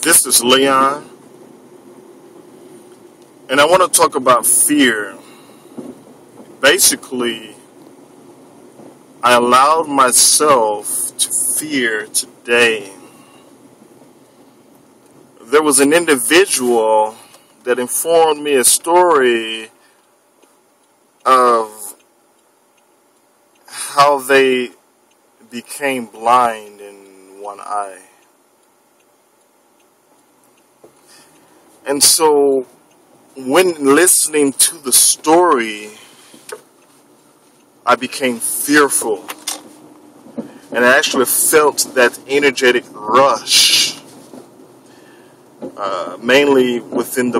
This is Leon, and I want to talk about fear. Basically, I allowed myself to fear today. There was an individual that informed me a story of how they became blind in one eye. And so, when listening to the story, I became fearful. And I actually felt that energetic rush, mainly within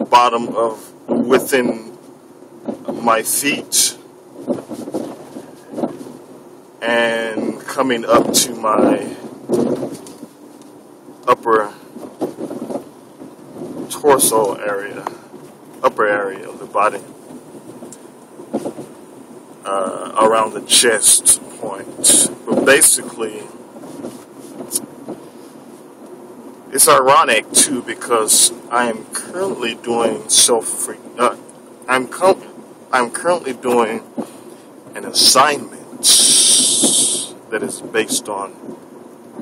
my feet, and coming up to my upper torso area, upper area of the body, around the chest point. But basically, it's ironic too, because I am currently doing I'm currently doing an assignment that is based on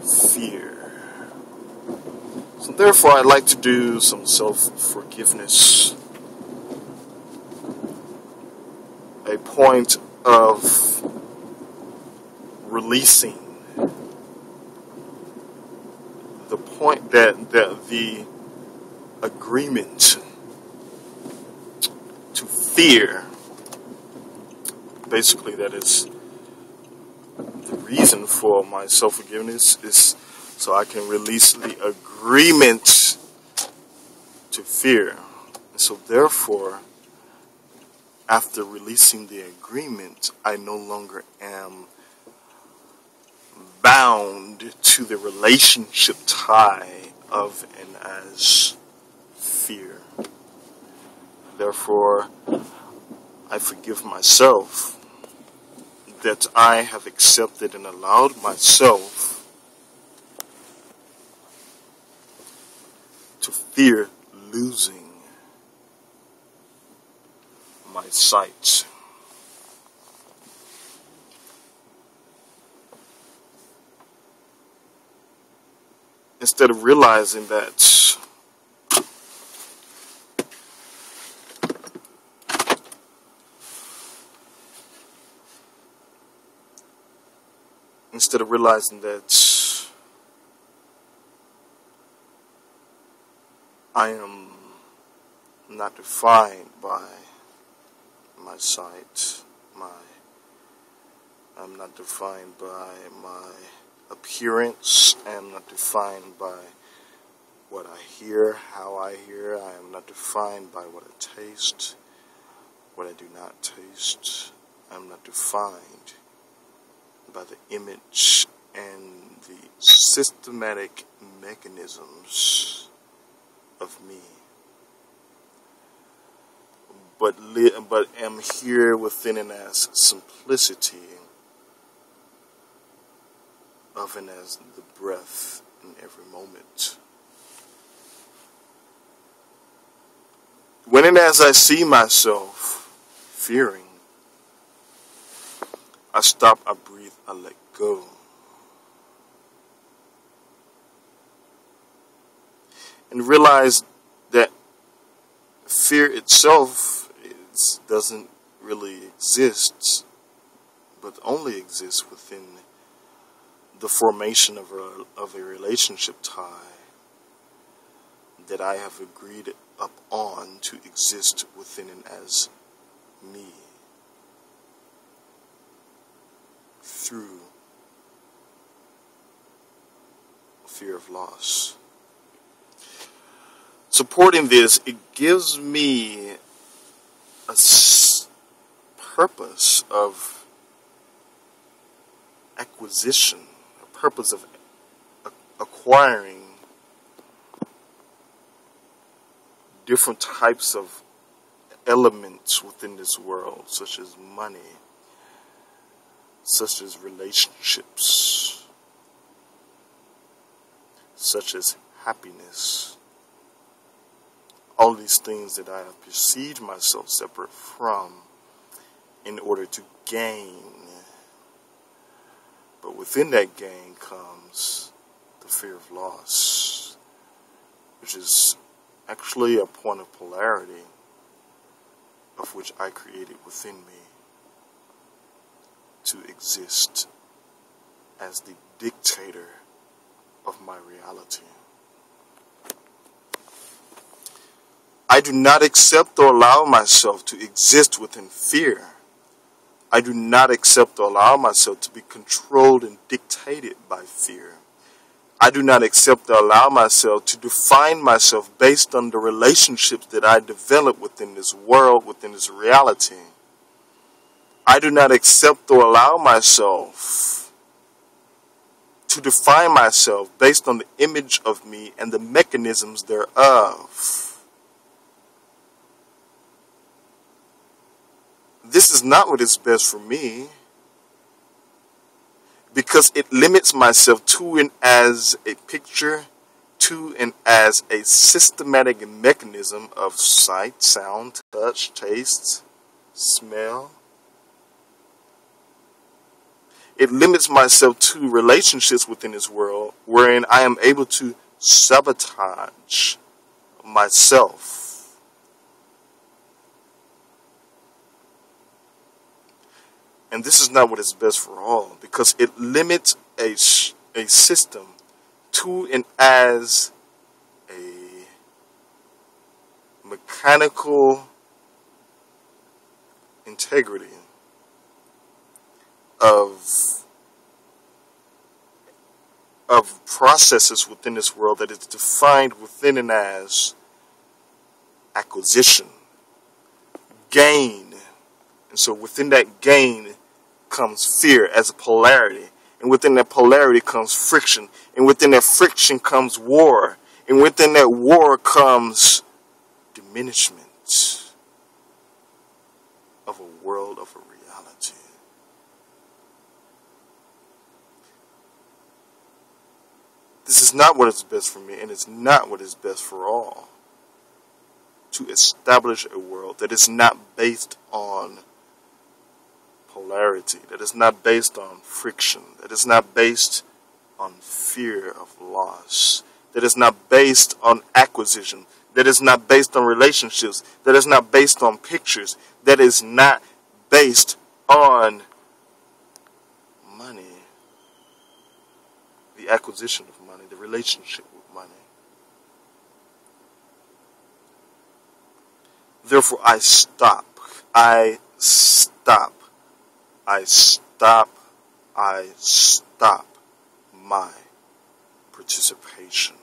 fear. So therefore, I'd like to do some self-forgiveness. A point of releasing. The point that the agreement to fear, basically that is the reason for my self-forgiveness, is so I can release the agreement to fear. So therefore, after releasing the agreement, I no longer am bound to the relationship tie of and as fear. Therefore, I forgive myself that I have accepted and allowed myself to fear losing my sight. Instead of realizing that I am not defined by my sight, I'm not defined by my appearance, I am not defined by what I hear, how I hear, I am not defined by what I taste, what I do not taste, I am not defined by the image and the systematic mechanisms of me. But am here within and as simplicity of and as the breath in every moment. When and as I see myself fearing, I stop, I breathe, I let go. And realize that fear itself doesn't really exist, but only exists within the formation of a relationship tie that I have agreed upon to exist within and as me through fear of loss. Supporting this, it gives me a purpose of acquisition, a purpose of acquiring different types of elements within this world, such as money, such as relationships, such as happiness, all these things that I have perceived myself separate from in order to gain. But within that gain comes the fear of loss, which is actually a point of polarity of which I created within me to exist as the dictator of my reality. I do not accept or allow myself to exist within fear. I do not accept or allow myself to be controlled and dictated by fear. I do not accept or allow myself to define myself based on the relationships that I develop within this world, within this reality. I do not accept or allow myself to define myself based on the image of me and the mechanisms thereof. This is not what is best for me, because it limits myself to and as a picture, to and as a systematic mechanism of sight, sound, touch, taste, smell. It limits myself to relationships within this world wherein I am able to sabotage myself. And this is not what is best for all, because it limits a system to and as a mechanical integrity of processes within this world that is defined within and as acquisition, gain. And so within that gain comes fear as a polarity. And within that polarity comes friction. And within that friction comes war. And within that war comes diminishment of a world of a reality. This is not what is best for me, and it's not what is best for all. To establish a world that is not based on polarity, that is not based on friction, that is not based on fear of loss, that is not based on acquisition, that is not based on relationships, that is not based on pictures, that is not based on money, the acquisition of money, the relationship with money. Therefore, I stop my participation